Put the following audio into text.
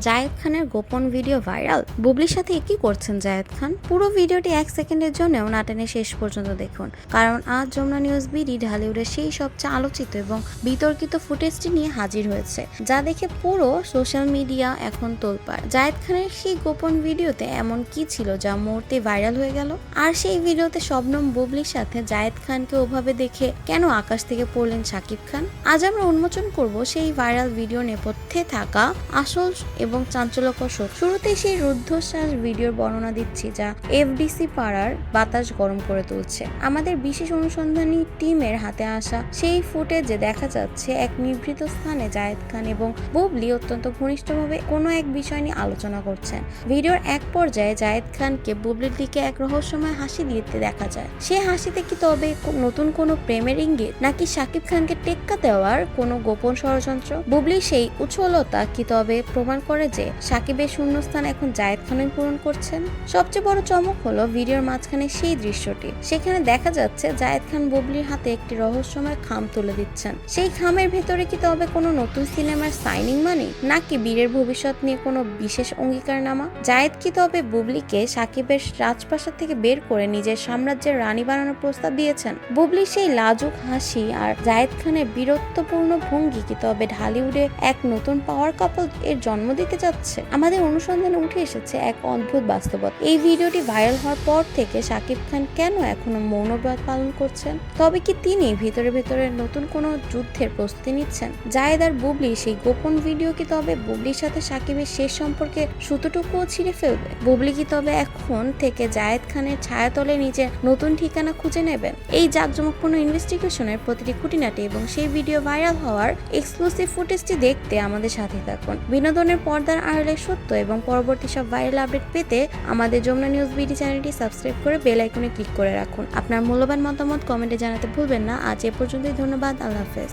জায়েদ খানের গোপন video viral. বুবলির সাথে কি করছেন জায়েদ খান? পুরো ভিডিওটি 1 সেকেন্ডের জন্যও না টেনে শেষ পর্যন্ত দেখুন, কারণ আজ যমুনা নিউজ বিডি ঢালিউডের সেই সবচেয়ে আলোচিত এবং বিতর্কিত ফুটেজটি নিয়ে হাজির হয়েছে, যা দেখে পুরো সোশ্যাল মিডিয়া এখন তোলপাড়। জায়েদ খানের সেই গোপন ভিডিওতে এমন কি ছিল যা মুহূর্তে ভাইরাল হয়ে গেল? আর সেই ভিডিওতে শবনম বুবলির সাথে জায়েদ খানকে ওভাবে দেখে কেন আকাশ থেকে পড়লেন শাকিব খান? আজ আমরা উন্মোচন করব সেই ভাইরাল ভিডিও নেপথ্যে থাকা আসল এবং চাঞ্চল্যকর সত্য। শুরুতেই সেই রুদ্ধশ্বাস ভিডিওর বর্ণনা দিচ্ছি, যা এফডিসি পাড়ার বাতাস গরম করে তুলছে। আমাদের বিশেষ অনুসন্ধানী টিমের হাতে আসা সেই ফুটেজে দেখা যাচ্ছে এক নিভৃত স্থানে জায়েদ খান এবং বুবলি অত্যন্ত ঘনিষ্ঠভাবে কোনো এক বিষয় নিয়ে আলোচনা করছেন। ভিডিওর এক পর্যায়ে জায়েদ খানকে বুবলির দিকে এক রহস্যময় হাসি দিতে দেখা যায়। সে হাসিতে কি তবে নতুন কোনো প্রেমের ইঙ্গিত, নাকি শাকিব খানকে টেক্কা দেওয়ার কোনো গোপন ষড়যন্ত্র? বুবলির সেই উচ্ছলতা কি তবে প্রমাণ করে যে শাকিবের শূন্যস্থান এখন জায়েদ খানই পূরণ করছেন? সবচেয়ে বড় চমক হলো ভিডিওর মাঝখানে সেই দৃশ্যটি। সেখানে দেখা যাচ্ছে জায়েদ খান বুবলির হাতে একটি রহস্যময় খাম তুলে দিচ্ছেন। সেই খামের ভেতরে কি তবে কোনো নতুন সিনেমার সাইনিং মানি, নাকি বীরের ভবিষ্যৎ নিয়ে কোনো বিশেষ অঙ্গীকারনামা? জায়েদ কি তবে বুবলিকে শাকিবের রাজপ্রাসাদ থেকে বের করে নিজের সাম্রাজ্যের রানী বানানোর প্রস্তাব দিয়েছেন? বুবলির সেই লাজুক হাসি আর জায়েদ খানের বীরত্বপূর্ণ ভঙ্গি কি তবে ঢালিউডে এক নতুন পাওয়ার কাপল এর জন্ম দিতে যাচ্ছে? আমাদের অনুসন্ধানে উঠে এসেছে এক অদ্ভুত বাস্তবতা। এই ভিডিওটি ভাইরাল হওয়ার পর থেকে শাকিব খান কেন এখনো মৌনব্রত পালন করছেন? তবে কি তিনি ভেতরে ভেতরে নতুন কোনো যুদ্ধের প্রস্তুতি নিচ্ছেন? জায়েদ আর বুবলির সেই গোপন ভিডিও কি তবে বুবলির সাথে শাকিবের শেষ সম্পর্কে সুতোটুকুও ছিঁড়ে ফেলবে? বুবলি কি তবে এখন থেকে জায়েদ খানের ছায়াতলে নিজের নতুন ঠিকানা খুঁজে নেবেন? এই জাঁকজমকপূর্ণ ইনভেস্টিগেশনের প্রতিটি খুঁটিনাটি এবং সেই ভিডিও ভাইরাল হওয়ার এক্সক্লুসিভ ফুটেজটি দেখতে আমাদের সাথে থাকুন। বিনোদনের পর্দার আড়ালে সত্য এবং পরবর্তী সব ভাইরাল আপডেট পেতে আমাদের যমুনা নিউজ বিডি চ্যানেলটি সাবস্ক্রাইব করে বেল আইকনে ক্লিক করে রাখুন। আপনার মূল্যবান মতামত কমেন্টে জানাতে ভুলবেন না। আজ এ পর্যন্তই, ধন্যবাদ, আল্লাহ হাফেজ।